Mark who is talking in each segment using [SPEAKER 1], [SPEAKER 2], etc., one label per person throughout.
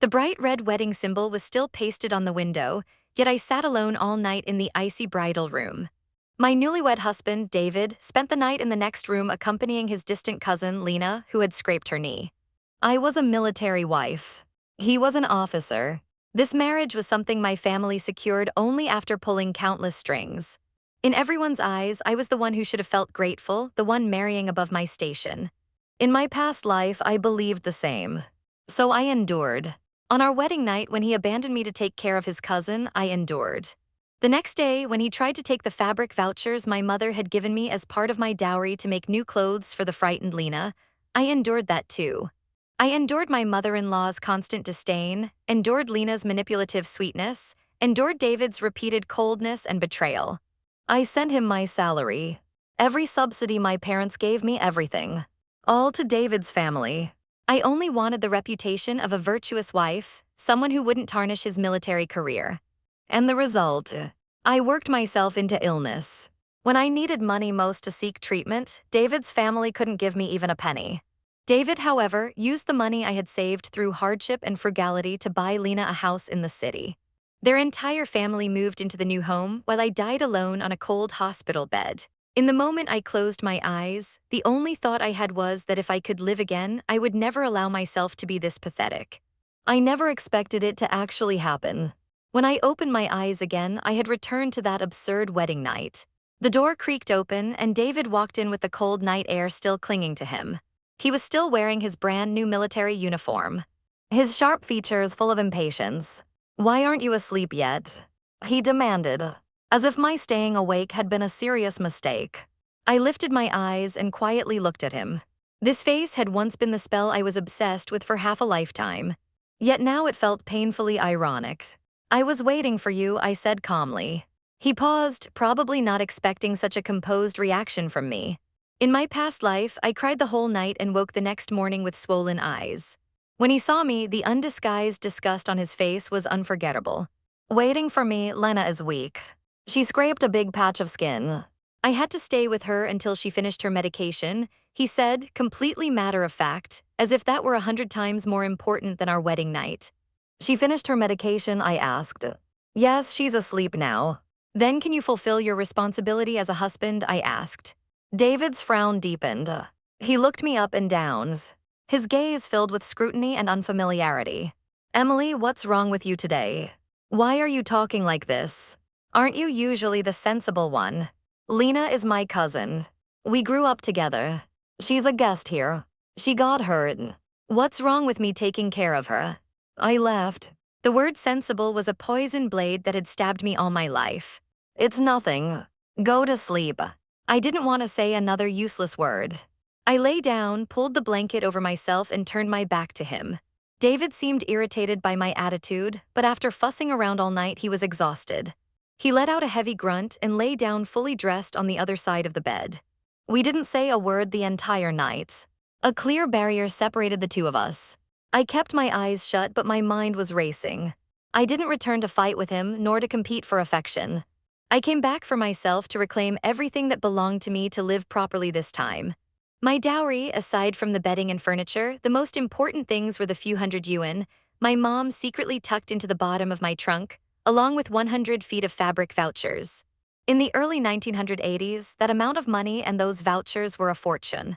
[SPEAKER 1] The bright red wedding symbol was still pasted on the window, yet I sat alone all night in the icy bridal room. My newlywed husband, David, spent the night in the next room accompanying his distant cousin, Lena, who had scraped her knee. I was a military wife. He was an officer. This marriage was something my family secured only after pulling countless strings. In everyone's eyes, I was the one who should have felt grateful, the one marrying above my station. In my past life, I believed the same. So I endured. On our wedding night, when he abandoned me to take care of his cousin, I endured. The next day, when he tried to take the fabric vouchers my mother had given me as part of my dowry to make new clothes for the frightened Lena, I endured that too. I endured my mother-in-law's constant disdain, endured Lena's manipulative sweetness, endured David's repeated coldness and betrayal. I sent him my salary. Every subsidy my parents gave me, everything. All to David's family. I only wanted the reputation of a virtuous wife, someone who wouldn't tarnish his military career. And the result? I worked myself into illness. When I needed money most to seek treatment, David's family couldn't give me even a penny. David, however, used the money I had saved through hardship and frugality to buy Lena a house in the city. Their entire family moved into the new home while I died alone on a cold hospital bed. In the moment I closed my eyes, the only thought I had was that if I could live again, I would never allow myself to be this pathetic. I never expected it to actually happen. When I opened my eyes again, I had returned to that absurd wedding night. The door creaked open, and David walked in with the cold night air still clinging to him. He was still wearing his brand new military uniform, his sharp features full of impatience. "Why aren't you asleep yet?" he demanded, as if my staying awake had been a serious mistake. I lifted my eyes and quietly looked at him. This face had once been the spell I was obsessed with for half a lifetime. Yet now it felt painfully ironic. "I was waiting for you," I said calmly. He paused, probably not expecting such a composed reaction from me. In my past life, I cried the whole night and woke the next morning with swollen eyes. When he saw me, the undisguised disgust on his face was unforgettable. "Waiting for me, Lena is weak. She scraped a big patch of skin. I had to stay with her until she finished her medication," he said, completely matter of fact, as if that were 100 times more important than our wedding night. "She finished her medication?" I asked. "Yes, she's asleep now." "Then can you fulfill your responsibility as a husband?" I asked. David's frown deepened. He looked me up and down, his gaze filled with scrutiny and unfamiliarity. "Emily, what's wrong with you today? Why are you talking like this? Aren't you usually the sensible one? Lena is my cousin. We grew up together. She's a guest here. She got hurt. What's wrong with me taking care of her?" I laughed. The word sensible was a poison blade that had stabbed me all my life. "It's nothing. Go to sleep." I didn't want to say another useless word. I lay down, pulled the blanket over myself, and turned my back to him. David seemed irritated by my attitude, but after fussing around all night, he was exhausted. He let out a heavy grunt and lay down fully dressed on the other side of the bed. We didn't say a word the entire night. A clear barrier separated the two of us. I kept my eyes shut, but my mind was racing. I didn't return to fight with him, nor to compete for affection. I came back for myself to reclaim everything that belonged to me, to live properly this time. My dowry, aside from the bedding and furniture, the most important things were the few hundred yuan my mom secretly tucked into the bottom of my trunk, along with 100 feet of fabric vouchers. In the early 1980s, that amount of money and those vouchers were a fortune.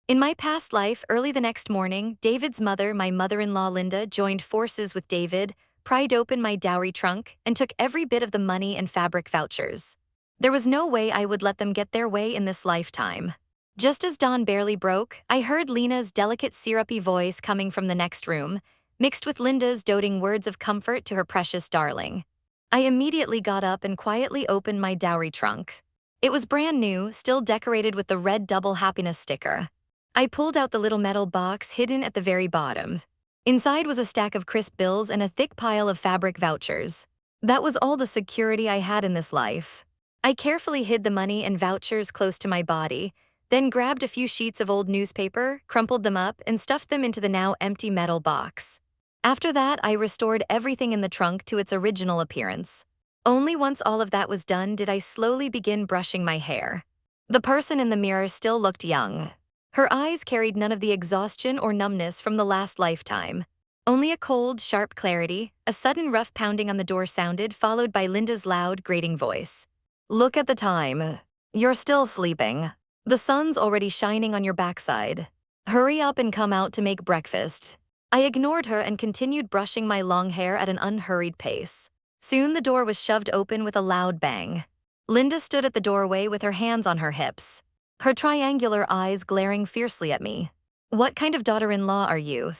[SPEAKER 1] In my past life, early the next morning, David's mother, my mother-in-law Linda, joined forces with David, pried open my dowry trunk, and took every bit of the money and fabric vouchers. There was no way I would let them get their way in this lifetime. Just as dawn barely broke, I heard Lena's delicate syrupy voice coming from the next room, mixed with Linda's doting words of comfort to her precious darling. I immediately got up and quietly opened my dowry trunk. It was brand new, still decorated with the red double happiness sticker. I pulled out the little metal box hidden at the very bottom. Inside was a stack of crisp bills and a thick pile of fabric vouchers. That was all the security I had in this life. I carefully hid the money and vouchers close to my body, then grabbed a few sheets of old newspaper, crumpled them up, and stuffed them into the now empty metal box. After that, I restored everything in the trunk to its original appearance. Only once all of that was done did I slowly begin brushing my hair. The person in the mirror still looked young. Her eyes carried none of the exhaustion or numbness from the last lifetime. Only a cold, sharp clarity, a sudden rough pounding on the door sounded, followed by Linda's loud, grating voice. Look at the time. You're still sleeping. The sun's already shining on your backside. Hurry up and come out to make breakfast. I ignored her and continued brushing my long hair at an unhurried pace. Soon the door was shoved open with a loud bang. Linda stood at the doorway with her hands on her hips, her triangular eyes glaring fiercely at me. What kind of daughter-in-law are you?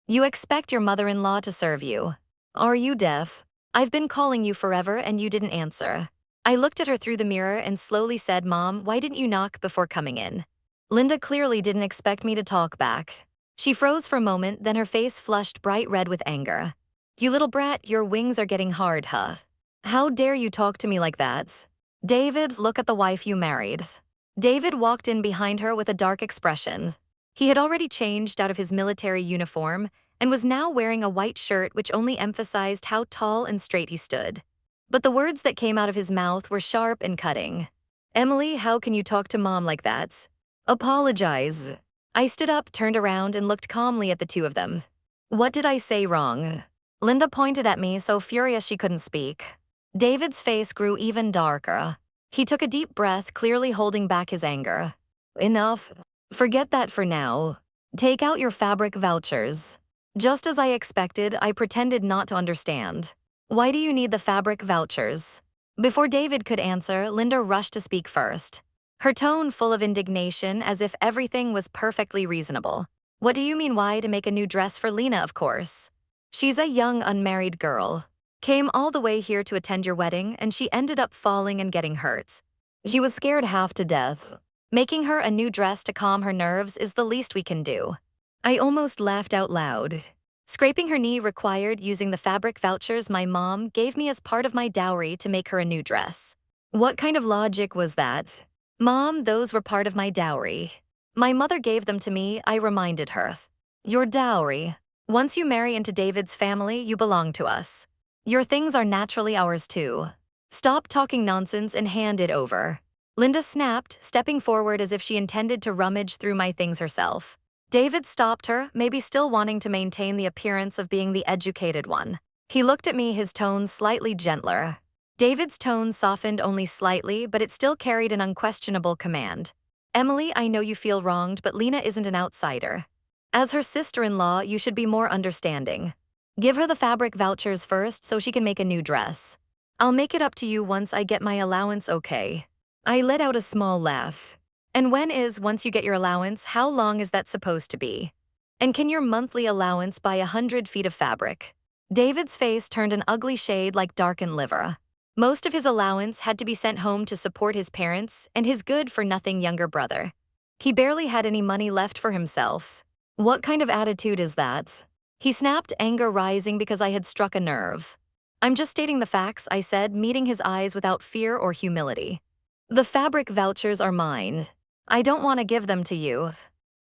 [SPEAKER 1] You expect your mother-in-law to serve you. Are you deaf? I've been calling you forever and you didn't answer. I looked at her through the mirror and slowly said, Mom, why didn't you knock before coming in? Linda clearly didn't expect me to talk back. She froze for a moment, then her face flushed bright red with anger. You little brat, your wings are getting hard, huh? How dare you talk to me like that? David, look at the wife you married. David walked in behind her with a dark expression. He had already changed out of his military uniform and was now wearing a white shirt which only emphasized how tall and straight he stood. But the words that came out of his mouth were sharp and cutting. Emily, how can you talk to Mom like that? Apologize. I stood up, turned around, and looked calmly at the two of them. What did I say wrong? Linda pointed at me, so furious she couldn't speak. David's face grew even darker. He took a deep breath, clearly holding back his anger. Enough. Forget that for now. Take out your fabric vouchers. Just as I expected, I pretended not to understand. Why do you need the fabric vouchers? Before David could answer, Linda rushed to speak first, her tone full of indignation as if everything was perfectly reasonable. What do you mean why to make a new dress for Lena, of course? She's a young unmarried girl. Came all the way here to attend your wedding and she ended up falling and getting hurt. She was scared half to death. Making her a new dress to calm her nerves is the least we can do. I almost laughed out loud. Scraping her knee required using the fabric vouchers my mom gave me as part of my dowry to make her a new dress. What kind of logic was that? Mom, those were part of my dowry. My mother gave them to me, I reminded her. Your dowry. Once you marry into David's family, you belong to us. Your things are naturally ours too. Stop talking nonsense and hand it over. Linda snapped, stepping forward as if she intended to rummage through my things herself. David stopped her, maybe still wanting to maintain the appearance of being the educated one. He looked at me, his tone slightly gentler. David's tone softened only slightly, but it still carried an unquestionable command. Emily, I know you feel wronged, but Lena isn't an outsider. As her sister-in-law, you should be more understanding. Give her the fabric vouchers first so she can make a new dress. I'll make it up to you once I get my allowance, okay? I let out a small laugh. And once you get your allowance, how long is that supposed to be? And can your monthly allowance buy 100 feet of fabric? David's face turned an ugly shade like darkened liver. Most of his allowance had to be sent home to support his parents and his good-for-nothing younger brother. He barely had any money left for himself. What kind of attitude is that? He snapped, anger rising because I had struck a nerve. I'm just stating the facts, I said, meeting his eyes without fear or humility. The fabric vouchers are mine. I don't want to give them to you.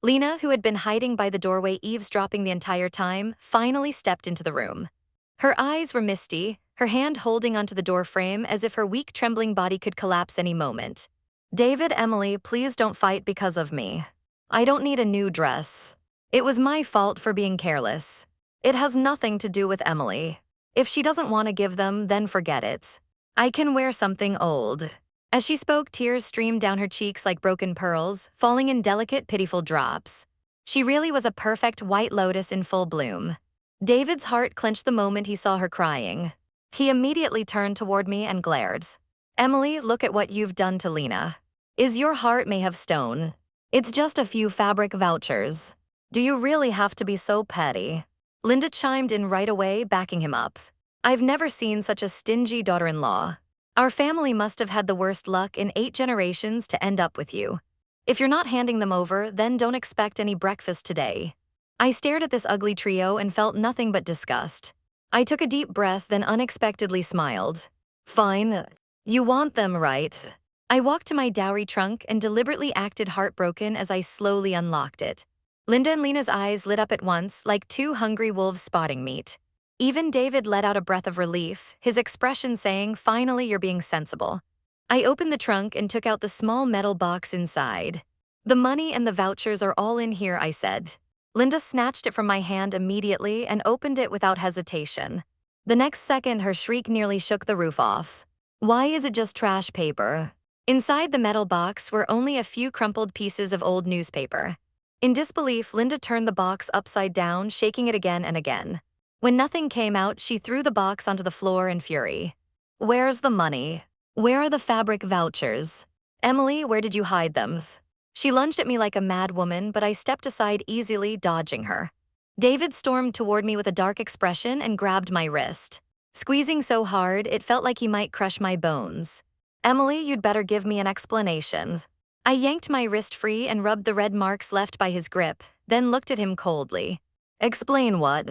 [SPEAKER 1] Lena, who had been hiding by the doorway eavesdropping the entire time, finally stepped into the room. Her eyes were misty, her hand holding onto the door frame as if her weak, trembling body could collapse any moment. David, Emily, please don't fight because of me. I don't need a new dress. It was my fault for being careless. It has nothing to do with Emily. If she doesn't want to give them, then forget it. I can wear something old. As she spoke, tears streamed down her cheeks like broken pearls, falling in delicate, pitiful drops. She really was a perfect white lotus in full bloom. David's heart clenched the moment he saw her crying. He immediately turned toward me and glared. Emily, look at what you've done to Lena. Is your heart made of stone? It's just a few fabric vouchers. Do you really have to be so petty? Linda chimed in right away, backing him up. I've never seen such a stingy daughter-in-law. Our family must have had the worst luck in 8 generations to end up with you. If you're not handing them over, then don't expect any breakfast today. I stared at this ugly trio and felt nothing but disgust. I took a deep breath, then unexpectedly smiled. Fine. You want them, right? I walked to my dowry trunk and deliberately acted heartbroken as I slowly unlocked it. Linda and Lena's eyes lit up at once, like 2 hungry wolves spotting meat. Even David let out a breath of relief, his expression saying, finally, you're being sensible. I opened the trunk and took out the small metal box inside. The money and the vouchers are all in here, I said. Linda snatched it from my hand immediately and opened it without hesitation. The next second, her shriek nearly shook the roof off. Why is it just trash paper? Inside the metal box were only a few crumpled pieces of old newspaper. In disbelief, Linda turned the box upside down, shaking it again and again. When nothing came out, she threw the box onto the floor in fury. Where's the money? Where are the fabric vouchers? Emily, where did you hide them? She lunged at me like a mad woman, but I stepped aside easily, dodging her. David stormed toward me with a dark expression and grabbed my wrist. Squeezing so hard, it felt like he might crush my bones. Emily, you'd better give me an explanation. I yanked my wrist free and rubbed the red marks left by his grip, then looked at him coldly. Explain what?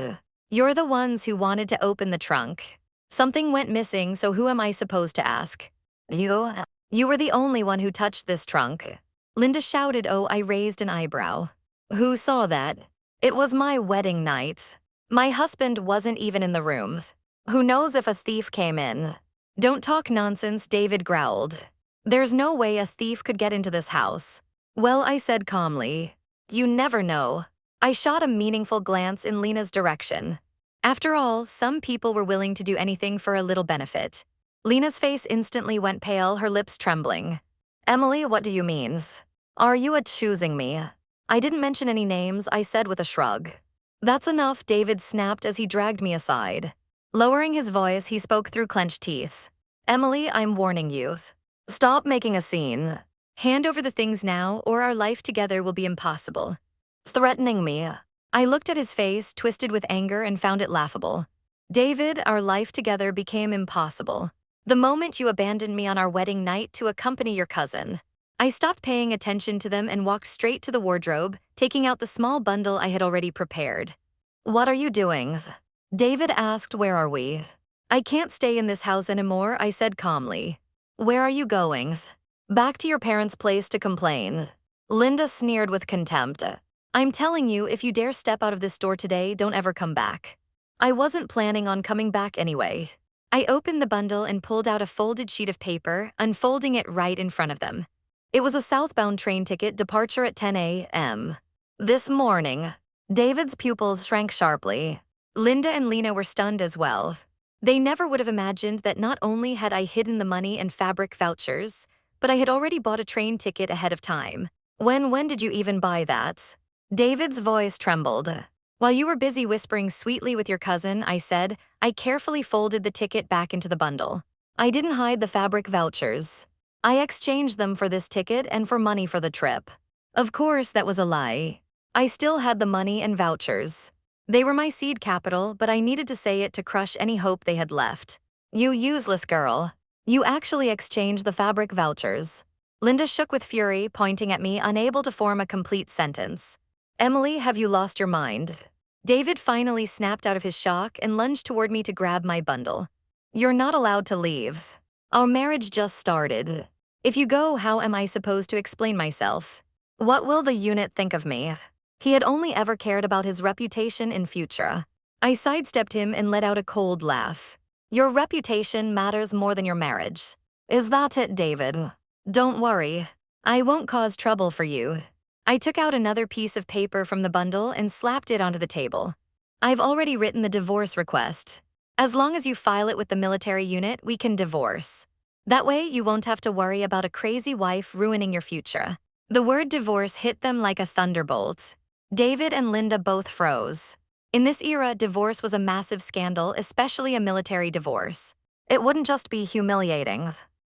[SPEAKER 1] You're the ones who wanted to open the trunk. Something went missing, so who am I supposed to ask? You? You were the only one who touched this trunk. Linda shouted. Oh, I raised an eyebrow. Who saw that? It was my wedding night. My husband wasn't even in the room. Who knows if a thief came in? Don't talk nonsense, David growled. There's no way a thief could get into this house. Well, I said calmly. You never know. I shot a meaningful glance in Lena's direction. After all, some people were willing to do anything for a little benefit. Lena's face instantly went pale, her lips trembling. Emily, what do you mean? Are you accusing me? I didn't mention any names, I said with a shrug. That's enough, David snapped as he dragged me aside. Lowering his voice, he spoke through clenched teeth. Emily, I'm warning you. Stop making a scene. Hand over the things now, or our life together will be impossible. Threatening me. I looked at his face, twisted with anger, and found it laughable. David, our life together became impossible. The moment you abandoned me on our wedding night to accompany your cousin. I stopped paying attention to them and walked straight to the wardrobe, taking out the small bundle I had already prepared. What are you doing? David asked, where are we? I can't stay in this house anymore, I said calmly. Where are you going? Back to your parents' place to complain. Linda sneered with contempt. I'm telling you, if you dare step out of this door today, don't ever come back. I wasn't planning on coming back anyway. I opened the bundle and pulled out a folded sheet of paper, unfolding it right in front of them. It was a southbound train ticket, departure at 10 a.m. This morning. David's pupils shrank sharply. Linda and Lena were stunned as well. They never would have imagined that not only had I hidden the money and fabric vouchers, but I had already bought a train ticket ahead of time. When did you even buy that? David's voice trembled. While you were busy whispering sweetly with your cousin, I said, I carefully folded the ticket back into the bundle. I didn't hide the fabric vouchers. I exchanged them for this ticket and for money for the trip. Of course, that was a lie. I still had the money and vouchers. They were my seed capital, but I needed to say it to crush any hope they had left. You useless girl. You actually exchanged the fabric vouchers. Linda shook with fury, pointing at me, unable to form a complete sentence. Emily, have you lost your mind? David finally snapped out of his shock and lunged toward me to grab my bundle. You're not allowed to leave. Our marriage just started. If you go, how am I supposed to explain myself? What will the unit think of me? He had only ever cared about his reputation in future. I sidestepped him and let out a cold laugh. Your reputation matters more than your marriage. Is that it, David? Don't worry. I won't cause trouble for you. I took out another piece of paper from the bundle and slapped it onto the table. I've already written the divorce request. As long as you file it with the military unit, we can divorce. That way, you won't have to worry about a crazy wife ruining your future. The word divorce hit them like a thunderbolt. David and Linda both froze. In this era, divorce was a massive scandal, especially a military divorce. It wouldn't just be humiliating.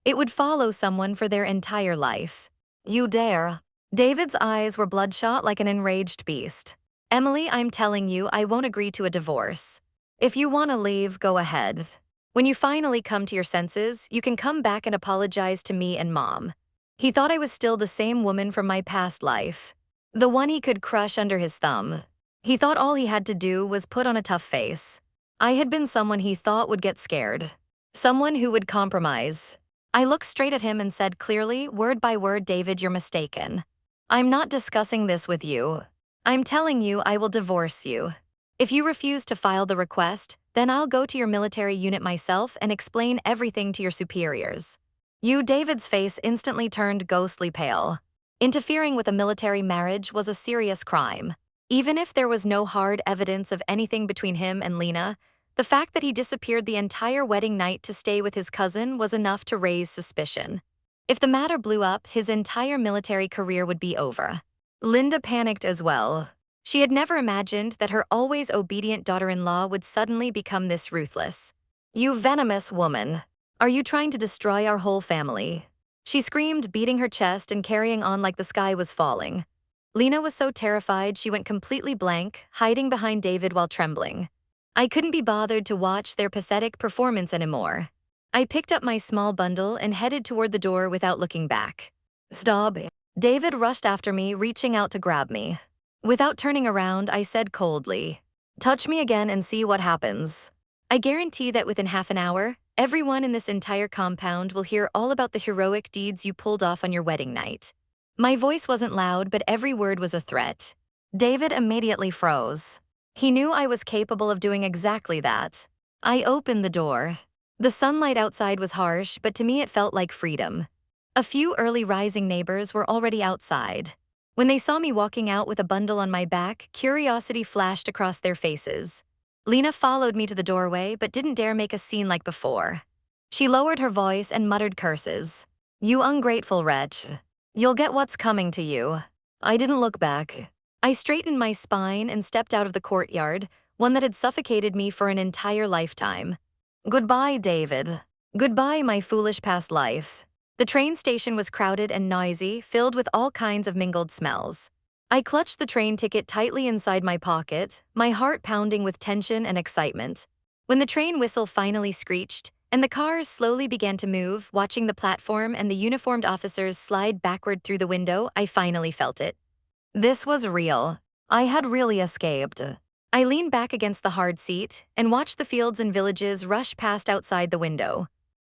[SPEAKER 1] It would follow someone for their entire life. You dare. David's eyes were bloodshot like an enraged beast. Emily, I'm telling you, I won't agree to a divorce. If you want to leave, go ahead. When you finally come to your senses, you can come back and apologize to me and Mom. He thought I was still the same woman from my past life. The one he could crush under his thumb. He thought all he had to do was put on a tough face. I had been someone he thought would get scared. Someone who would compromise. I looked straight at him and said clearly, word by word, David, you're mistaken. I'm not discussing this with you. I'm telling you I will divorce you. If you refuse to file the request, then I'll go to your military unit myself and explain everything to your superiors. David's face instantly turned ghostly pale. Interfering with a military marriage was a serious crime. Even if there was no hard evidence of anything between him and Lena, the fact that he disappeared the entire wedding night to stay with his cousin was enough to raise suspicion. If the matter blew up, his entire military career would be over. Linda panicked as well. She had never imagined that her always obedient daughter-in-law would suddenly become this ruthless. "You venomous woman. Are you trying to destroy our whole family?" She screamed, beating her chest and carrying on like the sky was falling. Lena was so terrified she went completely blank, hiding behind David while trembling. I couldn't be bothered to watch their pathetic performance anymore. I picked up my small bundle and headed toward the door without looking back. "Stop." David rushed after me, reaching out to grab me. Without turning around, I said coldly, "Touch me again and see what happens." I guarantee that within half an hour, everyone in this entire compound will hear all about the heroic deeds you pulled off on your wedding night. My voice wasn't loud, but every word was a threat. David immediately froze. He knew I was capable of doing exactly that. I opened the door. The sunlight outside was harsh, but to me it felt like freedom. A few early rising neighbors were already outside. When they saw me walking out with a bundle on my back, curiosity flashed across their faces. Lena followed me to the doorway, but didn't dare make a scene like before. She lowered her voice and muttered curses. "You ungrateful wretch. You'll get what's coming to you." I didn't look back. I straightened my spine and stepped out of the courtyard, one that had suffocated me for an entire lifetime. Goodbye, David. Goodbye, my foolish past life. The train station was crowded and noisy, filled with all kinds of mingled smells. I clutched the train ticket tightly inside my pocket, my heart pounding with tension and excitement. When the train whistle finally screeched, and the cars slowly began to move, watching the platform and the uniformed officers slide backward through the window, I finally felt it. This was real. I had really escaped. I leaned back against the hard seat and watched the fields and villages rush past outside the window.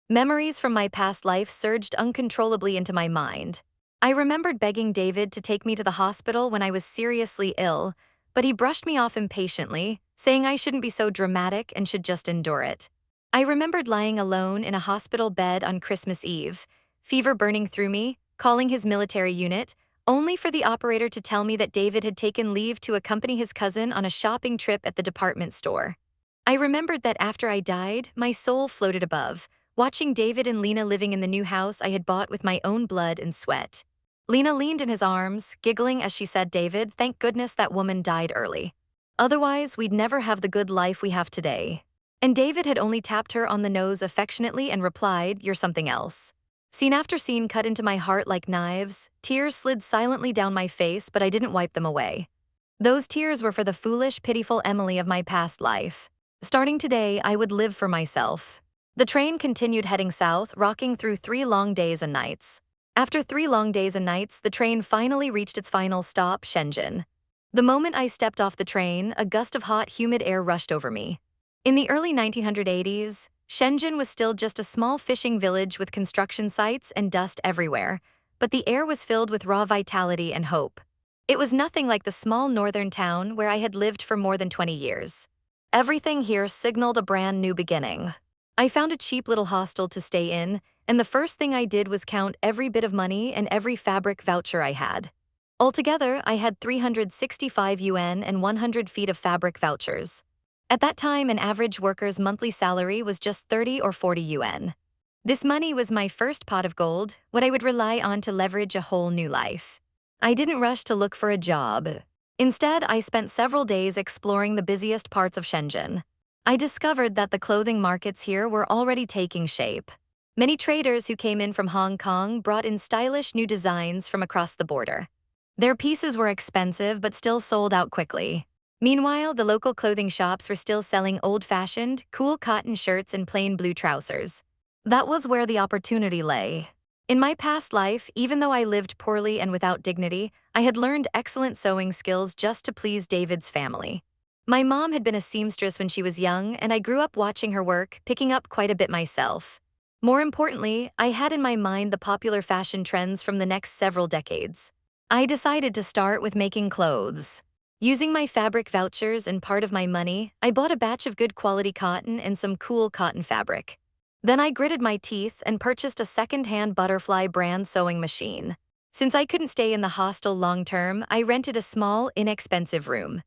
[SPEAKER 1] Memories from my past life surged uncontrollably into my mind. I remembered begging David to take me to the hospital when I was seriously ill, but he brushed me off impatiently, saying I shouldn't be so dramatic and should just endure it. I remembered lying alone in a hospital bed on Christmas Eve, fever burning through me, calling his military unit, only for the operator to tell me that David had taken leave to accompany his cousin on a shopping trip at the department store. I remembered that after I died, my soul floated above, watching David and Lena living in the new house I had bought with my own blood and sweat. Lena leaned in his arms, giggling as she said, "David, thank goodness that woman died early. Otherwise, we'd never have the good life we have today." And David had only tapped her on the nose affectionately and replied, "You're something else." Scene after scene cut into my heart like knives. Tears slid silently down my face, but I didn't wipe them away. Those tears were for the foolish, pitiful Emily of my past life. Starting today, I would live for myself. The train continued heading south, rocking through 3 long days and nights. After 3 long days and nights, the train finally reached its final stop, Shenzhen. The moment I stepped off the train, a gust of hot, humid air rushed over me. In the early 1980s, Shenzhen was still just a small fishing village with construction sites and dust everywhere, but the air was filled with raw vitality and hope. It was nothing like the small northern town where I had lived for more than 20 years. Everything here signaled a brand new beginning. I found a cheap little hostel to stay in, and the first thing I did was count every bit of money and every fabric voucher I had. Altogether, I had 365 yuan and 100 feet of fabric vouchers. At that time, an average worker's monthly salary was just 30 or 40 yuan. This money was my first pot of gold, what I would rely on to leverage a whole new life. I didn't rush to look for a job. Instead, I spent several days exploring the busiest parts of Shenzhen. I discovered that the clothing markets here were already taking shape. Many traders who came in from Hong Kong brought in stylish new designs from across the border. Their pieces were expensive but still sold out quickly. Meanwhile, the local clothing shops were still selling old-fashioned, cool cotton shirts and plain blue trousers. That was where the opportunity lay. In my past life, even though I lived poorly and without dignity, I had learned excellent sewing skills just to please David's family. My mom had been a seamstress when she was young, and I grew up watching her work, picking up quite a bit myself. More importantly, I had in my mind the popular fashion trends from the next several decades. I decided to start with making clothes. Using my fabric vouchers and part of my money, I bought a batch of good quality cotton and some cool cotton fabric. Then I gritted my teeth and purchased a second-hand Butterfly brand sewing machine. Since I couldn't stay in the hostel long term, I rented a small, inexpensive room.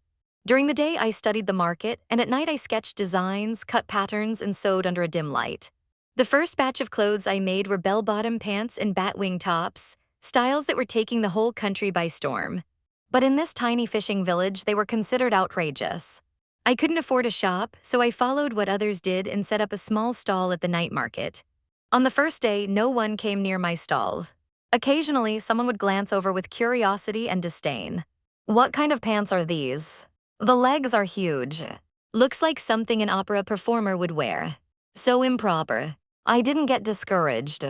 [SPEAKER 1] During the day, I studied the market, and at night, I sketched designs, cut patterns, and sewed under a dim light. The first batch of clothes I made were bell-bottom pants and batwing tops, styles that were taking the whole country by storm. But in this tiny fishing village, they were considered outrageous. I couldn't afford a shop, so I followed what others did and set up a small stall at the night market. On the first day, no one came near my stall. Occasionally, someone would glance over with curiosity and disdain. What kind of pants are these? The legs are huge. Looks like something an opera performer would wear. So improper. I didn't get discouraged.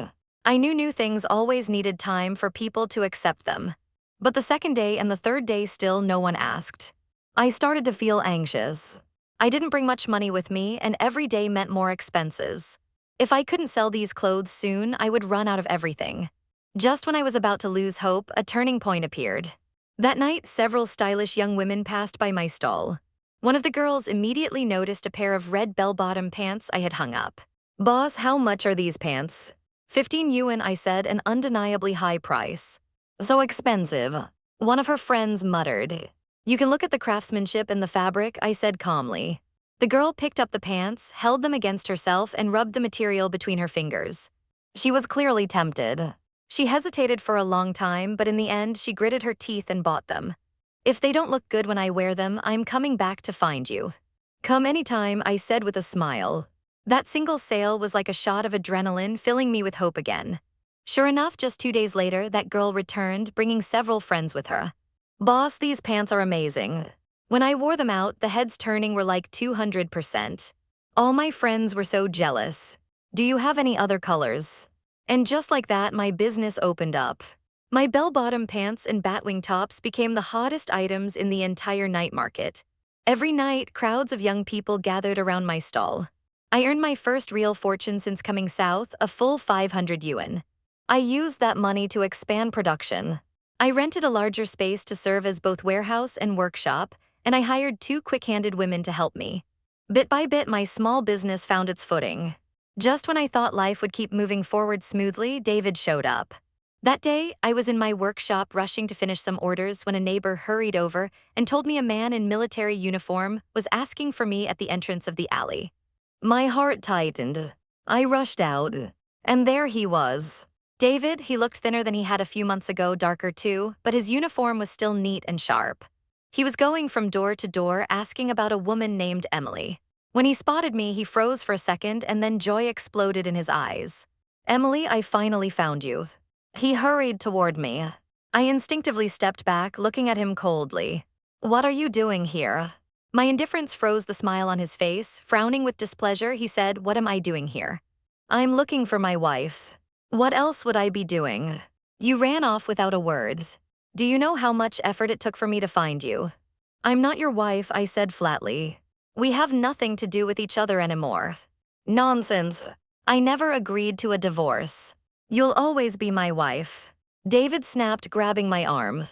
[SPEAKER 1] I knew new things always needed time for people to accept them. But the second day and the third day still no one asked. I started to feel anxious. I didn't bring much money with me, and every day meant more expenses. If I couldn't sell these clothes soon, I would run out of everything. Just when I was about to lose hope, a turning point appeared. That night, several stylish young women passed by my stall. One of the girls immediately noticed a pair of red bell-bottom pants I had hung up. "Boss, how much are these pants?" 15 yuan, I said, an undeniably high price. "So expensive," one of her friends muttered. "You can look at the craftsmanship and the fabric," I said calmly. The girl picked up the pants, held them against herself, and rubbed the material between her fingers. She was clearly tempted. She hesitated for a long time, but in the end, she gritted her teeth and bought them. "If they don't look good when I wear them, I'm coming back to find you." "Come anytime," I said with a smile. That single sale was like a shot of adrenaline, filling me with hope again. Sure enough, just 2 days later, that girl returned, bringing several friends with her. "Boss, these pants are amazing." When I wore them out, the heads turning were like 200%. All my friends were so jealous. "Do you have any other colors?" And just like that, my business opened up. My bell-bottom pants and batwing tops became the hottest items in the entire night market. Every night, crowds of young people gathered around my stall. I earned my first real fortune since coming south, a full 500 yuan. I used that money to expand production. I rented a larger space to serve as both warehouse and workshop, and I hired 2 quick-handed women to help me. Bit by bit, my small business found its footing. Just when I thought life would keep moving forward smoothly, David showed up. That day, I was in my workshop rushing to finish some orders when a neighbor hurried over and told me a man in military uniform was asking for me at the entrance of the alley. My heart tightened. I rushed out, and there he was. David, he looked thinner than he had a few months ago, darker too, but his uniform was still neat and sharp. He was going from door to door asking about a woman named Emily. When he spotted me, he froze for a second and then joy exploded in his eyes. "Emily, I finally found you." He hurried toward me. I instinctively stepped back, looking at him coldly. "What are you doing here?" My indifference froze the smile on his face. Frowning with displeasure, he said, "What am I doing here?" "I'm looking for my wife." "What else would I be doing?" "You ran off without a word. Do you know how much effort it took for me to find you?" "I'm not your wife," I said flatly. "We have nothing to do with each other anymore." "Nonsense. I never agreed to a divorce. You'll always be my wife." David snapped, grabbing my arm.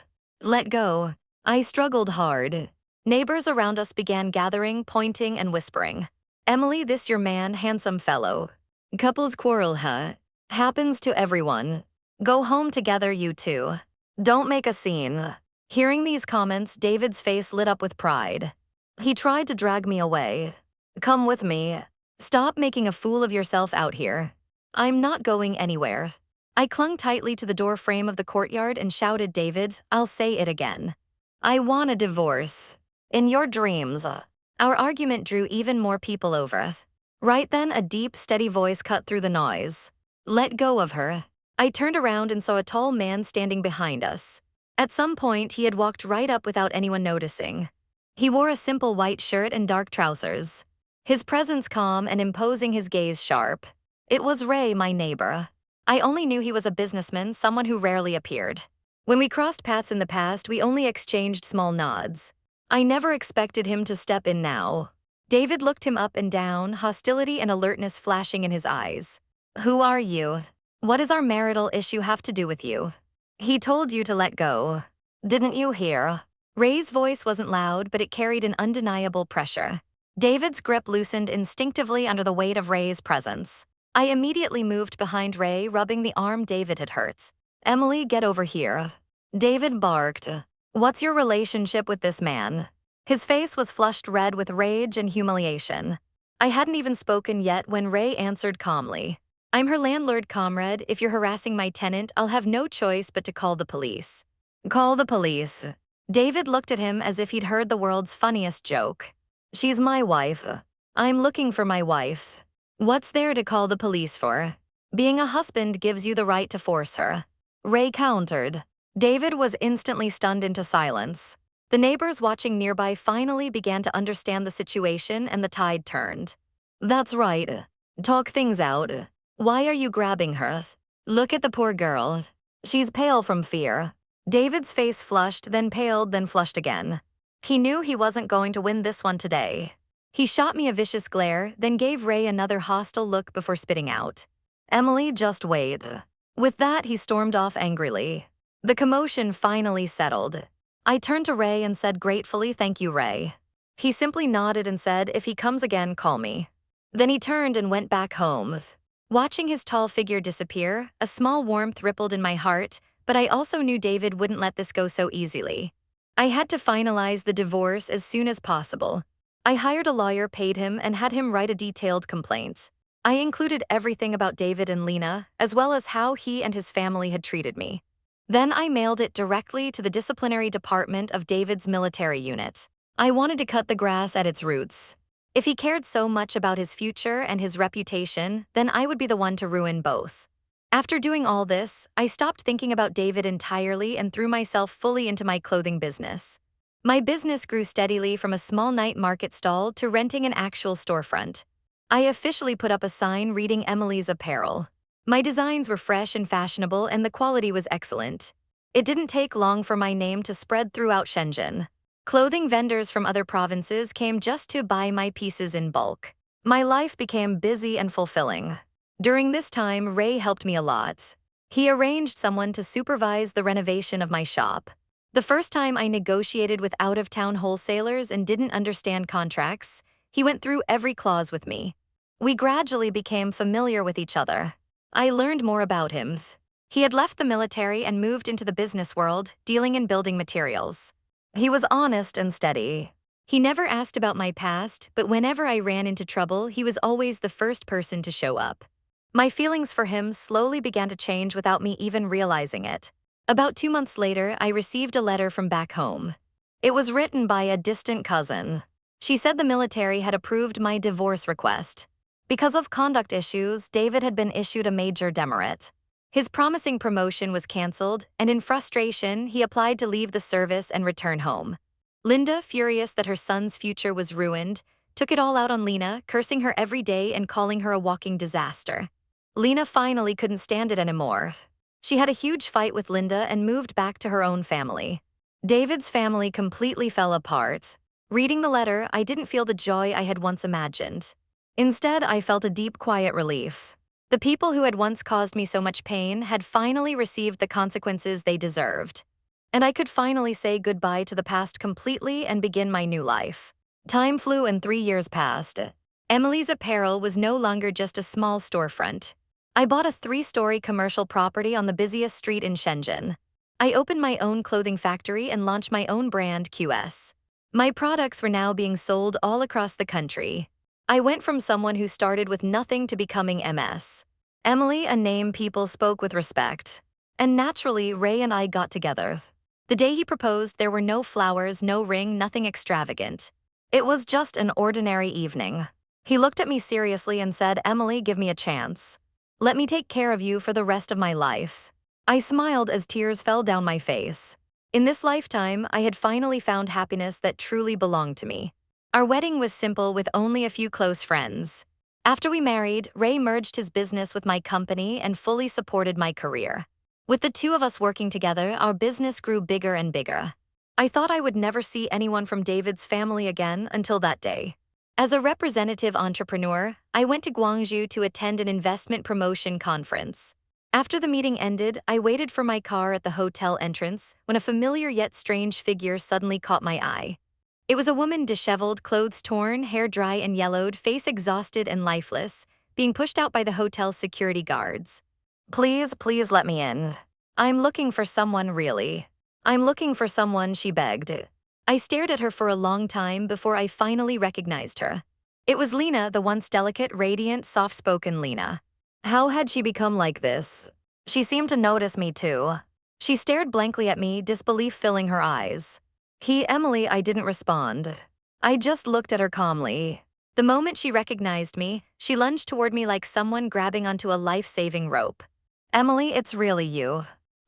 [SPEAKER 1] "Let go." I struggled hard. Neighbors around us began gathering, pointing and whispering. "Emily, this your man, handsome fellow. Couples quarrel, huh? Happens to everyone. Go home together, you two. Don't make a scene." Hearing these comments, David's face lit up with pride. He tried to drag me away. "Come with me. Stop making a fool of yourself out here." "I'm not going anywhere." I clung tightly to the door frame of the courtyard and shouted, "David, I'll say it again. I want a divorce. In your dreams." Our argument drew even more people over. Right then, a deep, steady voice cut through the noise. "Let go of her." I turned around and saw a tall man standing behind us. At some point, he had walked right up without anyone noticing. He wore a simple white shirt and dark trousers. His presence calm and imposing, his gaze sharp. It was Ray, my neighbor. I only knew he was a businessman, someone who rarely appeared. When we crossed paths in the past, we only exchanged small nods. I never expected him to step in now. David looked him up and down, hostility and alertness flashing in his eyes. "Who are you? What does our marital issue have to do with you? He told you to let go. Didn't you hear?" Ray's voice wasn't loud, but it carried an undeniable pressure. David's grip loosened instinctively under the weight of Ray's presence. I immediately moved behind Ray, rubbing the arm David had hurt. Emily, get over here. David barked. What's your relationship with this man? His face was flushed red with rage and humiliation. I hadn't even spoken yet when Ray answered calmly. I'm her landlord, comrade. If you're harassing my tenant, I'll have no choice but to call the police. Call the police. David looked at him as if he'd heard the world's funniest joke. She's my wife. I'm looking for my wife's. What's there to call the police for? Being a husband gives you the right to force her. Ray countered. David was instantly stunned into silence. The neighbors watching nearby finally began to understand the situation and the tide turned. That's right. Talk things out. Why are you grabbing her? Look at the poor girl. She's pale from fear. David's face flushed, then paled, then flushed again. He knew he wasn't going to win this one today. He shot me a vicious glare, then gave Ray another hostile look before spitting out. Emily, just wait. With that, he stormed off angrily. The commotion finally settled. I turned to Ray and said gratefully, "Thank you, Ray." He simply nodded and said, "If he comes again, call me." Then he turned and went back home. Watching his tall figure disappear, a small warmth rippled in my heart, but I also knew David wouldn't let this go so easily. I had to finalize the divorce as soon as possible. I hired a lawyer, paid him, and had him write a detailed complaint. I included everything about David and Lena, as well as how he and his family had treated me. Then I mailed it directly to the disciplinary department of David's military unit. I wanted to cut the grass at its roots. If he cared so much about his future and his reputation, then I would be the one to ruin both. After doing all this, I stopped thinking about David entirely and threw myself fully into my clothing business. My business grew steadily from a small night market stall to renting an actual storefront. I officially put up a sign reading Emily's Apparel. My designs were fresh and fashionable, and the quality was excellent. It didn't take long for my name to spread throughout Shenzhen. Clothing vendors from other provinces came just to buy my pieces in bulk. My life became busy and fulfilling. During this time, Ray helped me a lot. He arranged someone to supervise the renovation of my shop. The first time I negotiated with out-of-town wholesalers and didn't understand contracts, he went through every clause with me. We gradually became familiar with each other. I learned more about him. He had left the military and moved into the business world, dealing in building materials. He was honest and steady. He never asked about my past, but whenever I ran into trouble, he was always the first person to show up. My feelings for him slowly began to change without me even realizing it. About 2 months later, I received a letter from back home. It was written by a distant cousin. She said the military had approved my divorce request. Because of conduct issues, David had been issued a major demerit. His promising promotion was canceled, and in frustration, he applied to leave the service and return home. Linda, furious that her son's future was ruined, took it all out on Lena, cursing her every day and calling her a walking disaster. Lena finally couldn't stand it anymore. She had a huge fight with Linda and moved back to her own family. David's family completely fell apart. Reading the letter, I didn't feel the joy I had once imagined. Instead, I felt a deep, quiet relief. The people who had once caused me so much pain had finally received the consequences they deserved. And I could finally say goodbye to the past completely and begin my new life. Time flew and 3 years passed. Emily's Apparel was no longer just a small storefront. I bought a 3-story commercial property on the busiest street in Shenzhen. I opened my own clothing factory and launched my own brand, QS. My products were now being sold all across the country. I went from someone who started with nothing to becoming MS. Emily, a name people spoke with respect. And naturally, Ray and I got together. The day he proposed, there were no flowers, no ring, nothing extravagant. It was just an ordinary evening. He looked at me seriously and said, "Emily, give me a chance. Let me take care of you for the rest of my life." I smiled as tears fell down my face. In this lifetime, I had finally found happiness that truly belonged to me. Our wedding was simple with only a few close friends. After we married, Ray merged his business with my company and fully supported my career. With the two of us working together, our business grew bigger and bigger. I thought I would never see anyone from David's family again until that day. As a representative entrepreneur, I went to Guangzhou to attend an investment promotion conference. After the meeting ended, I waited for my car at the hotel entrance when a familiar yet strange figure suddenly caught my eye. It was a woman, disheveled, clothes torn, hair dry and yellowed, face exhausted and lifeless, being pushed out by the hotel's security guards. Please let me in." I'm looking for someone really. I'm looking for someone, she begged. I stared at her for a long time before I finally recognized her. It was Lena, the once delicate, radiant, soft-spoken Lena. How had she become like this? She seemed to notice me too. She stared blankly at me, disbelief filling her eyes. Emily, I didn't respond. I just looked at her calmly. The moment she recognized me, she lunged toward me like someone grabbing onto a life-saving rope. Emily, it's really you.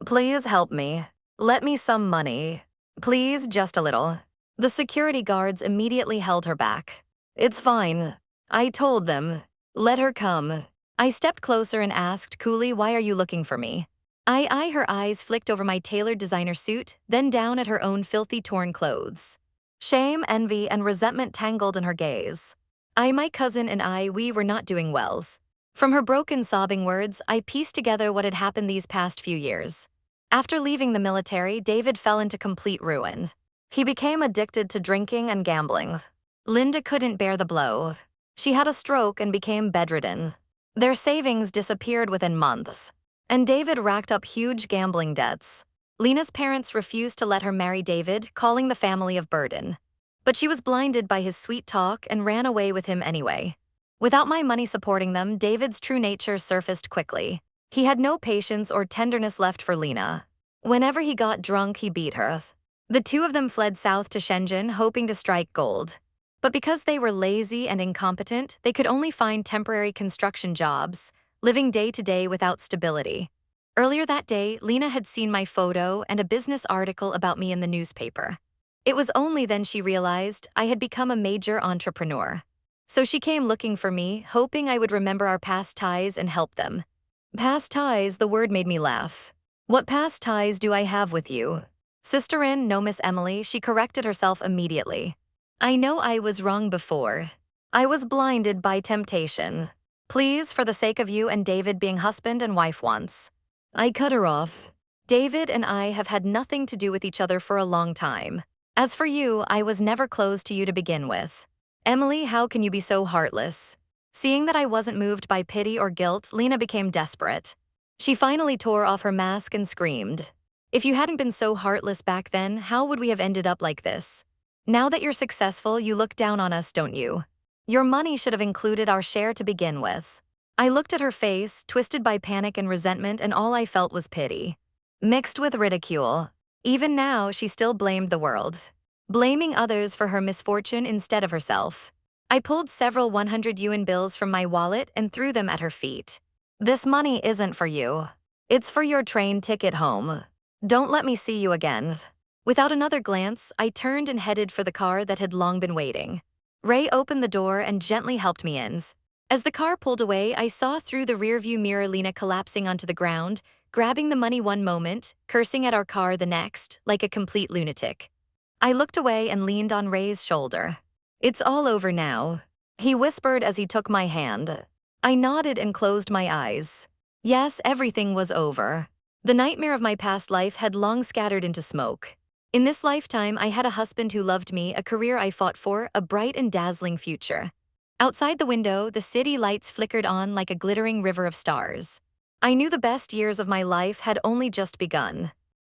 [SPEAKER 1] Please help me. Let me some money. Please, just a little. The security guards immediately held her back. It's fine. I told them. Let her come. I stepped closer and asked coolly, why are you looking for me? Her eyes flicked over my tailored designer suit, then down at her own filthy torn clothes. Shame, envy, and resentment tangled in her gaze. My cousin and we were not doing well. From her broken, sobbing words, I pieced together what had happened these past few years. After leaving the military, David fell into complete ruin. He became addicted to drinking and gambling. Linda couldn't bear the blow. She had a stroke and became bedridden. Their savings disappeared within months. And David racked up huge gambling debts. Lena's parents refused to let her marry David, calling the family a burden. But she was blinded by his sweet talk and ran away with him anyway. Without my money supporting them, David's true nature surfaced quickly. He had no patience or tenderness left for Lena. Whenever he got drunk, he beat her. The two of them fled south to Shenzhen, hoping to strike gold. But because they were lazy and incompetent, they could only find temporary construction jobs, living day to day without stability. Earlier that day, Lena had seen my photo and a business article about me in the newspaper. It was only then she realized I had become a major entrepreneur. So she came looking for me, hoping I would remember our past ties and help them. Past ties, the word made me laugh. What past ties do I have with you? Sister-in, no, Miss Emily, she corrected herself immediately. I know I was wrong before. I was blinded by temptation. Please, for the sake of you and David being husband and wife once. I cut her off. David and I have had nothing to do with each other for a long time. As for you, I was never close to you to begin with. Emily, how can you be so heartless? Seeing that I wasn't moved by pity or guilt, Lena became desperate. She finally tore off her mask and screamed. If you hadn't been so heartless back then, how would we have ended up like this? Now that you're successful, you look down on us, don't you? Your money should have included our share to begin with. I looked at her face, twisted by panic and resentment, and all I felt was pity, mixed with ridicule. Even now, she still blamed the world, blaming others for her misfortune instead of herself. I pulled several 100 yuan bills from my wallet and threw them at her feet. This money isn't for you. It's for your train ticket home. Don't let me see you again. Without another glance, I turned and headed for the car that had long been waiting. Ray opened the door and gently helped me in. As the car pulled away, I saw through the rearview mirror Lena collapsing onto the ground, grabbing the money one moment, cursing at our car the next, like a complete lunatic. I looked away and leaned on Ray's shoulder. It's all over now, he whispered as he took my hand. I nodded and closed my eyes. Yes, everything was over. The nightmare of my past life had long scattered into smoke. In this lifetime, I had a husband who loved me, a career I fought for, a bright and dazzling future. Outside the window, the city lights flickered on like a glittering river of stars. I knew the best years of my life had only just begun.